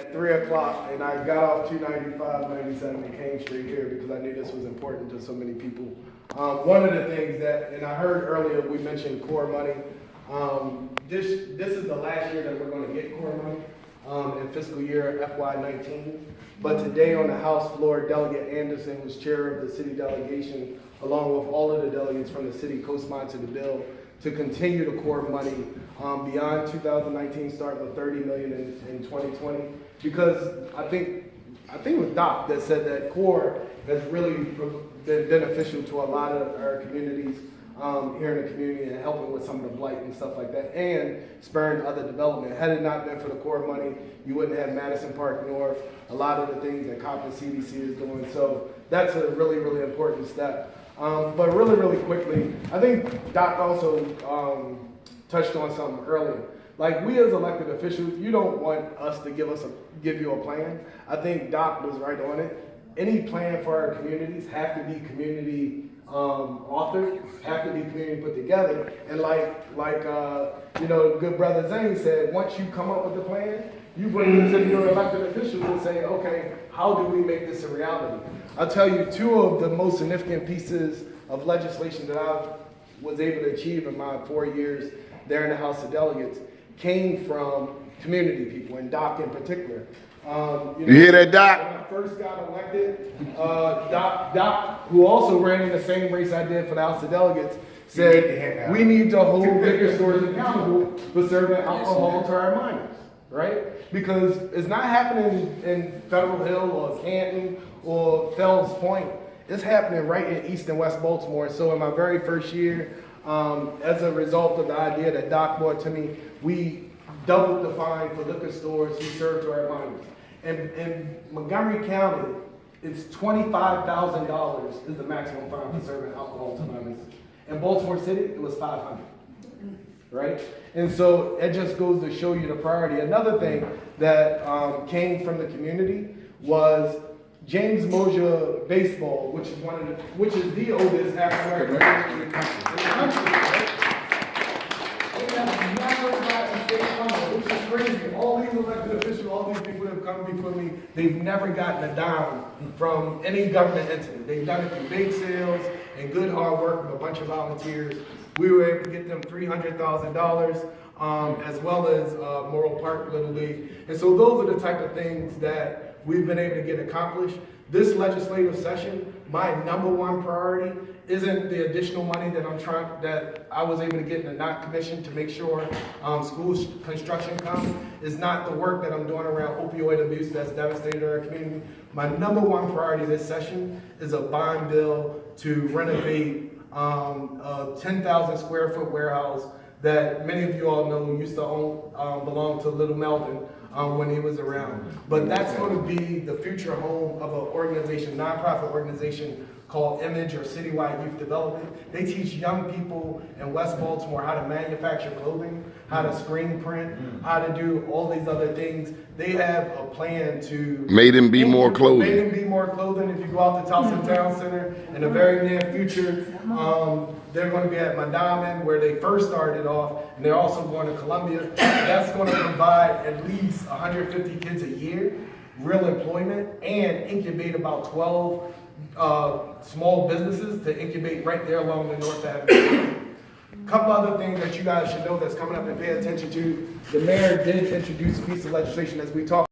at 3 o'clock, and I got off 295, 97 and came straight here because I knew this was important to so many people. One of the things that, and I heard earlier we mentioned core money. This is the last year that we're going to get core money in fiscal year FY19. But today on the House floor, Delegate Anderson was chair of the city delegation, along with all of the delegates from the city co-sponsored the bill to continue the core money beyond 2019, starting with $30 million in 2020. Because I think it was Doc that said that core has really been beneficial to a lot of our communities here in the community and helping with some of the blight and stuff like that, and spurring other development. Had it not been for the core money, you wouldn't have Madison Park North, a lot of the things that Coppin CDC is doing. So that's a really, really important step. But really quickly, I think Doc also touched on something earlier. Like, we as elected officials, you don't want us to give you a plan. I think Doc was right on it. Any plan for our communities have to be community authored, have to be community put together. And like good brother Zane said, once you come up with the plan, you bring it to your elected officials and say, okay, how do we make this a reality? I'll tell you, two of the most significant pieces of legislation that I was able to achieve in my 4 years there in the House of Delegates came from community people, and Doc in particular. You hear that, Doc? When I first got elected, Doc, who also ran in the same race I did for the House of Delegates, said we need to hold liquor stores accountable for serving alcohol to our minors, right? Because it's not happening in Federal Hill or Canton or Fells Point. It's happening right in East and West Baltimore. So in my very first year, as a result of the idea that Doc brought to me, we doubled the fine for liquor stores who serve to our minors. And in Montgomery County, it's $25,000 is the maximum fine for serving alcohol to minors. In Baltimore City, it was $500, right? And so it just goes to show you the priority. Another thing that came from the community was James Mosier Baseball, which is the oldest African American in the country. Right? They have never gotten state funding, which is crazy. All these elected officials, all these people that have come before me, they've never gotten a dime from any government entity. They've done it through bake sales and good hard work with a bunch of volunteers. We were able to get them $300,000, as well as Morrill Park Little League. And so those are the type of things that we've been able to get accomplished. This legislative session, my number one priority isn't the additional money that I was able to get in the NOC commission to make sure school construction comes. It's not the work that I'm doing around opioid abuse that's devastated our community. My number one priority this session is a bond bill to renovate a 10,000 square foot warehouse that many of you all know used to belong to Little Melvin when he was around. But that's going to be the future home of an organization, nonprofit organization called Image, or Citywide Youth Development. They teach young people in West Baltimore how to manufacture clothing, how to screen print, how to do all these other things. They have a plan to Made them be more clothing. Made them be more clothing. If you go out to Towson Town Center in the very near future, they're going to be at Mandamon, where they first started off, and they're also going to Columbia. That's going to provide at least 150 kids a year, real employment, and incubate about 12 small businesses to incubate right there along the North Avenue. A couple other things that you guys should know that's coming up and pay attention to. The mayor did introduce a piece of legislation as we talked